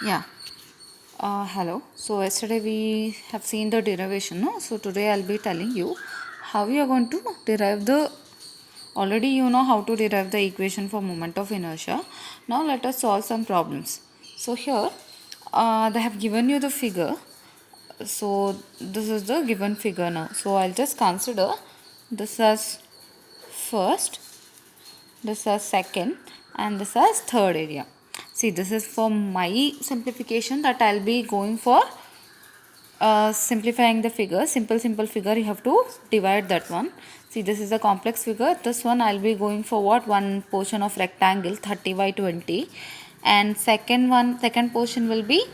Yeah. Hello. So yesterday we have seen the derivation, no? So today I'll be telling you how you are going to derive the. Already you know how to derive the equation for moment of inertia. Now let us solve some problems. So here they have given you the figure. So this is the given figure now. So I'll just consider this as first, this as second, and this as third area. See, this is for my simplification that I'll be going for simplifying the figure. Simple figure, you have to divide that one. See, this is a complex figure. This one I'll be going for what? One portion of rectangle 30 by 20, and second portion will be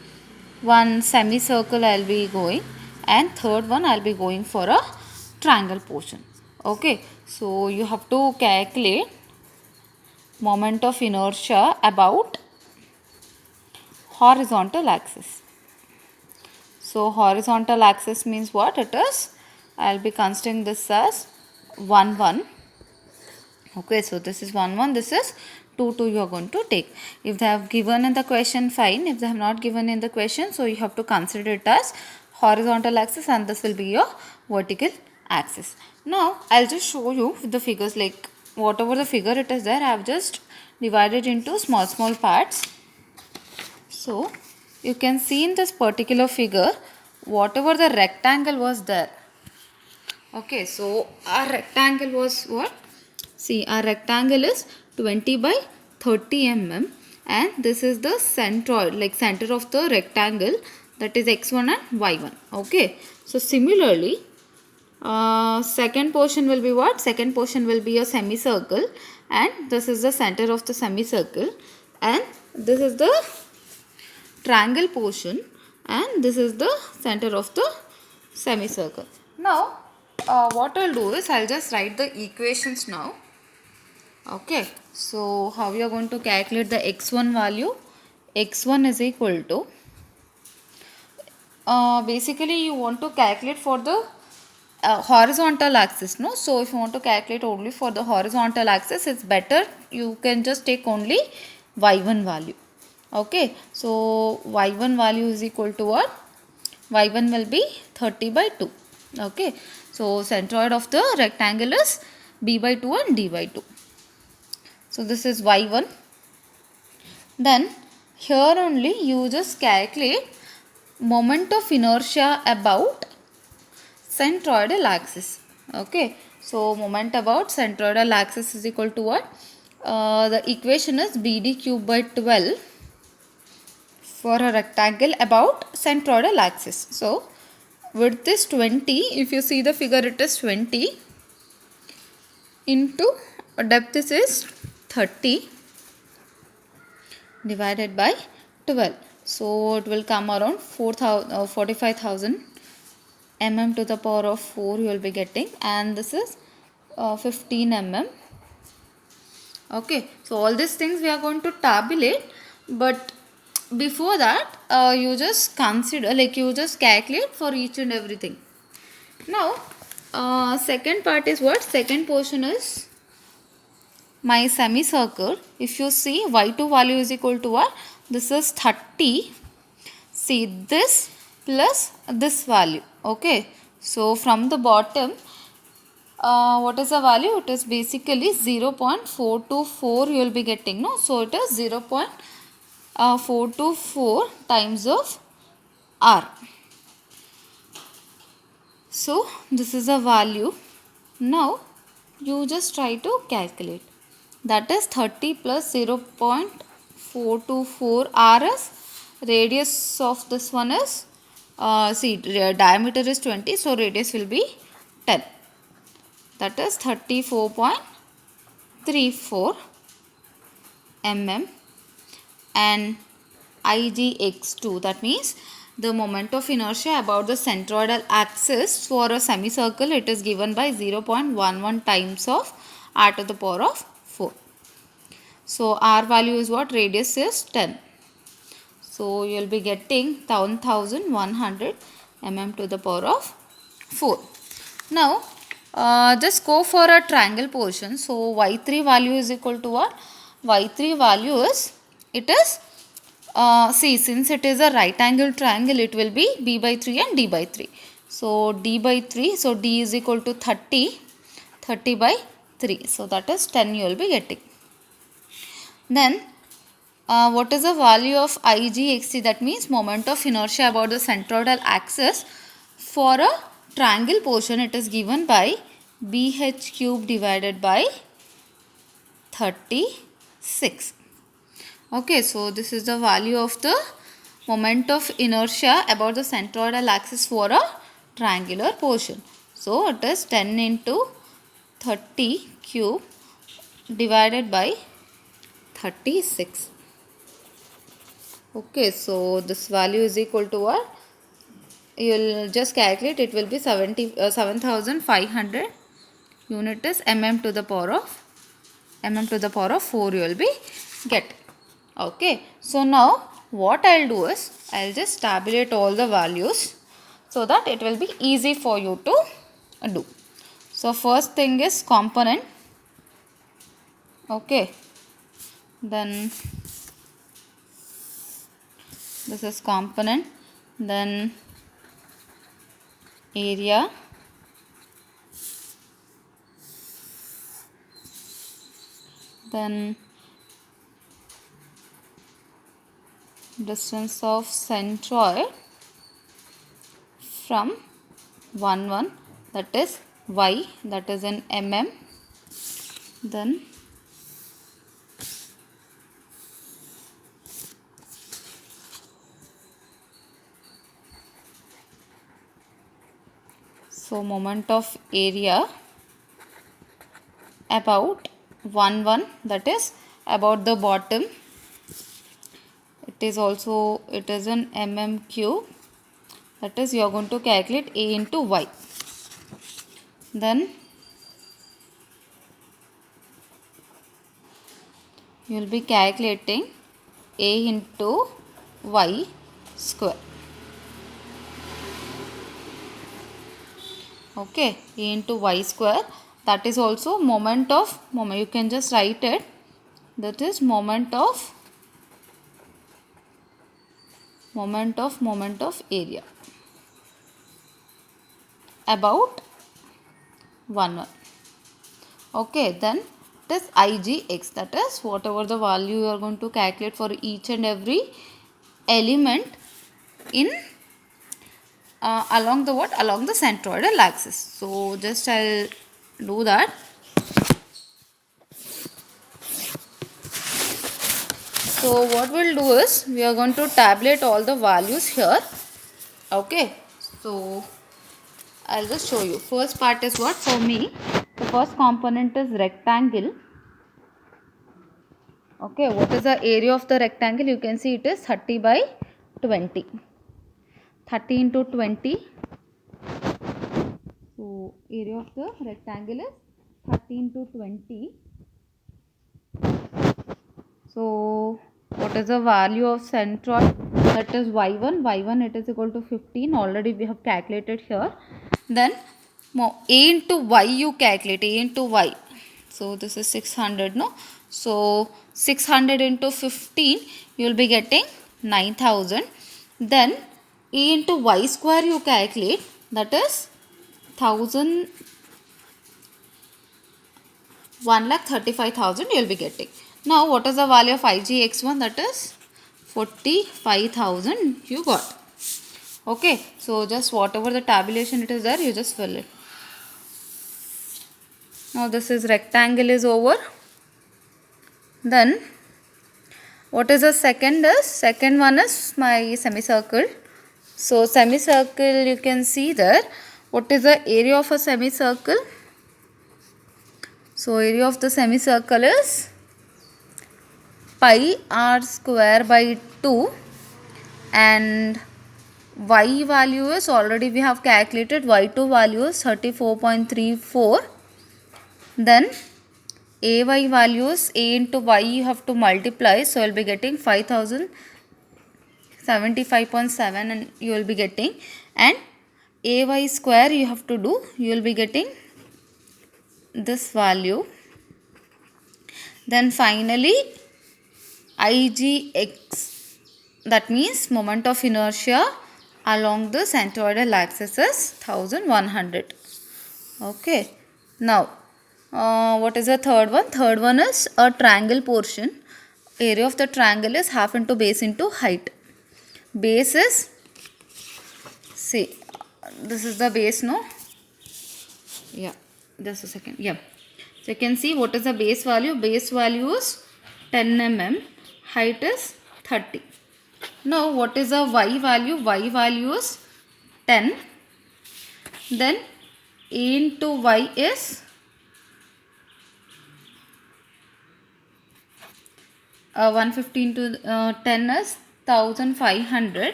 one semicircle I'll be going, and third one I'll be going for a triangle portion. Okay, so you have to calculate moment of inertia about horizontal axis. So horizontal axis means what it is? I'll be considering this as 1 1. Okay, so this is 1 1, this is 2 2 you are going to take. If they have given in the question, fine. If they have not given in the question, so you have to consider it as horizontal axis and this will be your vertical axis. Now I'll just show you with the figures, like whatever the figure it is there, I have just divided into small parts. So you can see in this particular figure whatever the rectangle was there. Okay, so our rectangle was what? See, our rectangle is 20 by 30 mm, and this is the centroid, like center of the rectangle, that is x1 and y1. Okay, so similarly second portion will be what? Second portion will be a semicircle, and this is the center of the semicircle, and this is the triangle portion, and this is the center of the semicircle. Now what I'll do is I'll just write the equations now. Okay, so how you are going to calculate the x1 value? X1 is equal to basically you want to calculate for the horizontal axis, no? So if you want to calculate only for the horizontal axis, it's better you can just take only y1 value. Okay, so y1 value is equal to what? Y1 will be 30 by 2. Okay, so centroid of the rectangle is b by 2 and d by 2. So this is y1. Then here only you just calculate moment of inertia about centroidal axis. Okay, so moment about centroidal axis is equal to what? The equation is bd cube by 12 for a rectangle about centroidal axis. So width is 20. If you see the figure, it is 20 into depth is 30 divided by 12. So it will come around 45,000 mm to the power of 4 you will be getting, and this is 15 mm. Okay, so all these things we are going to tabulate, but before that you just consider, like you just calculate for each and everything. Now second part is what? Second portion is my semicircle. If you see, y2 value is equal to what? This is 30. See, this plus this value. Okay, so from the bottom what is the value? It is basically 0.424 you will be getting, no? So it is 0.424 times of r. So this is a value. Now you just try to calculate. That is 30 plus 0.424 r is radius of this one is see, diameter is 20, so radius will be 10. That is 34.34 mm, and Igx2, that means the moment of inertia about the centroidal axis for a semicircle, it is given by 0.11 times of r to the power of 4. So r value is what? Radius is 10. So you will be getting 1100 mm to the power of 4. Now just go for a triangle portion. So y3 value is equal to what? Y3 value is, it is See, since it is a right angle triangle, it will be b by 3 and d by 3. So d by 3, so d is equal to 30, 30 by 3. So that is 10 you will be getting. Then what is the value of IGXT? That means moment of inertia about the centroidal axis for a triangle portion. It is given by BH cube divided by 36. Okay, so this is the value of the moment of inertia about the centroidal axis for a triangular portion. So it is 10 into 30 cube divided by 36. Okay, so this value is equal to what? You will just calculate, it will be 7,500 unit is mm to the power of 4 you will be getting. Okay, so now what I will do is, I will just tabulate all the values so that it will be easy for you to do. So first thing is component. Okay, then this is component, then area, then distance of centroid from 1 that is y, that is in mm, then so moment of area about 1 that is about the bottom, it is in mm cube, that is you are going to calculate A into y. Then you will be calculating A into y square. Okay, A into y square, that is also moment, you can just write it, that is moment of area about 1. Okay, then this IGX, that is whatever the value you are going to calculate for each and every element in along the centroidal axis. So just I'll do that. So what we'll do is, we are going to tabulate all the values here. Okay, so I'll just show you. First part is what? For me, the first component is rectangle. Okay, what is the area of the rectangle? You can see it is 30 by 20. 30 into 20. So area of the rectangle is 30 into 20. So what is the value of centroid? That is y1. y1 it is equal to 15. Already we have calculated here. Then a into y you calculate. A into y. So this is 600, no? So 600 into 15 you will be getting 9,000. Then a into y square you calculate. That is 1,35,000 you will be getting. Now what is the value of IGX1? That is 45,000 you got. Okay, so just whatever the tabulation it is there, you just fill it. Now this is rectangle is over. Then what is the second is? Second one is my semicircle. So semicircle, you can see there. What is the area of a semicircle? So area of the semicircle is pi r square by 2, and y value is already we have calculated. Y2 value is 34.34. Then ay values, a into y you have to multiply, so you will be getting 5,075.7 and you will be getting, and ay square you have to do, you will be getting this value. Then finally IGX, that means moment of inertia along the centroidal axis is 1100. Okay, now what is the third one? Third one is a triangle portion. Area of the triangle is half into base into height. Base is, see, this is the base, no? Yeah, just a second. Yeah, so you can see what is the base value. Base value is 10 mm, height is 30. Now what is the y value? Y value is 10. Then a into y is 150 into 10 is 1500.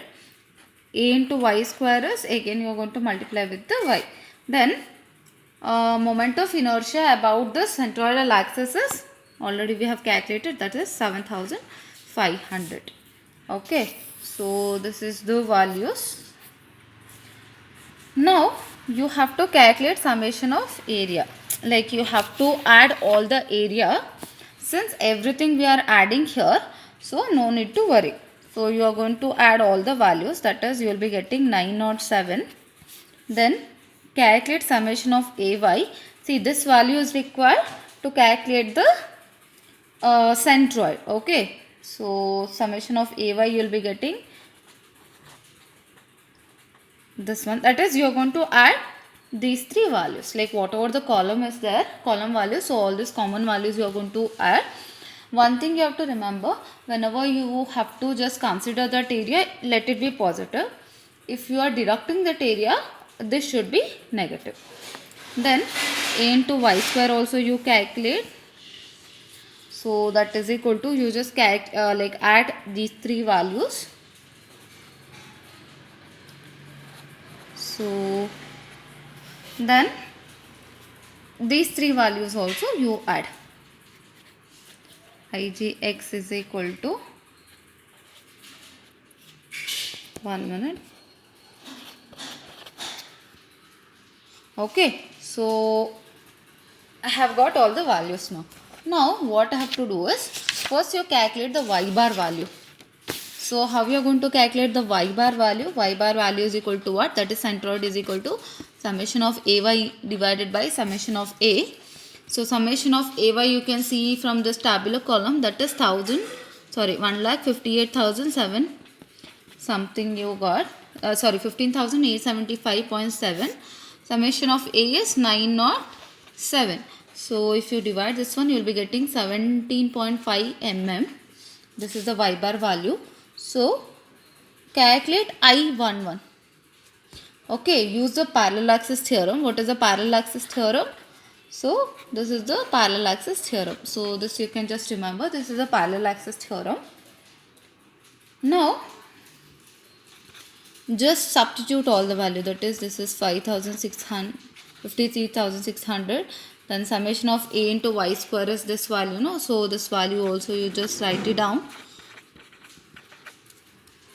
A into y square is, again you are going to multiply with the y. Then moment of inertia about the centroidal axis is, already we have calculated, that is 7500. Okay, so this is the values. Now you have to calculate summation of area. Like you have to add all the area. Since everything we are adding here, so no need to worry. So you are going to add all the values, that is you will be getting 907. Then calculate summation of AY. See, this value is required to calculate the centroid. Okay, so summation of AY you will be getting this one, that is you are going to add these three values, like whatever the column is there, column values, so all these common values you are going to add. One thing you have to remember, whenever you have to just consider that area, let it be positive. If you are deducting that area, this should be negative. Then a into y square also you calculate, so that is equal to, you just like add these three values. So then these three values also you add. Igx is equal to, 1 minute. Okay, so I have got all the values now. Now what I have to do is, first you calculate the y bar value. So how you are going to calculate the y bar value? Y bar value is equal to what? That is centroid is equal to summation of AY divided by summation of A. So summation of AY you can see from this tabular column, that is 1,58,007 something you got. 15,875.7. Summation of A is 907. So if you divide this one, you will be getting 17.5 mm. This is the y bar value. So calculate I11. Okay, use the parallel axis theorem. What is the parallel axis theorem? So this is the parallel axis theorem. So this you can just remember, this is the parallel axis theorem. Now just substitute all the value, that is this is 53,600. Then summation of a into y square is this value, no? So this value also you just write it down.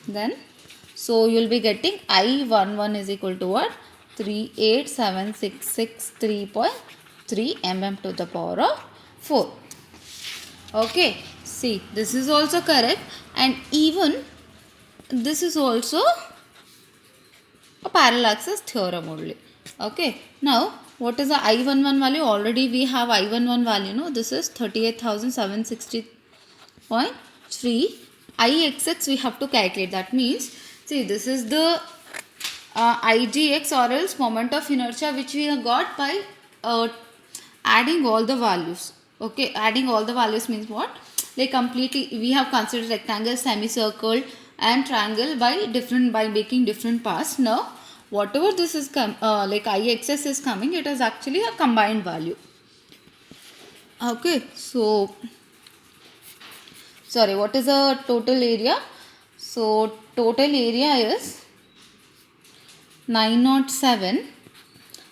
Then so you will be getting I11 is equal to what? 38763.3 mm to the power of 4. Okay, see, this is also correct, and even this is also a parallel axis theorem only. Okay, now what is the I11 value? Already we have I11 value, no? This is 38,760.3. Ixx we have to calculate. That means, see, this is the Igx, or else moment of inertia, which we have got by adding all the values. Okay, adding all the values means what? Like completely we have considered rectangle, semicircle and triangle by making different parts. Now whatever this is like Ixx is coming, it is actually a combined value. Okay, so sorry, what is the total area? So total area is 907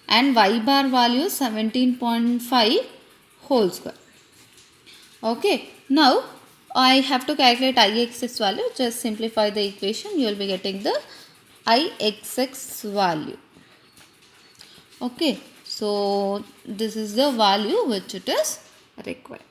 and y bar value 17.5 whole square. Okay, now I have to calculate Ixx value. Just simplify the equation, you will be getting the Ixx value. Okay, so this is the value which it is required.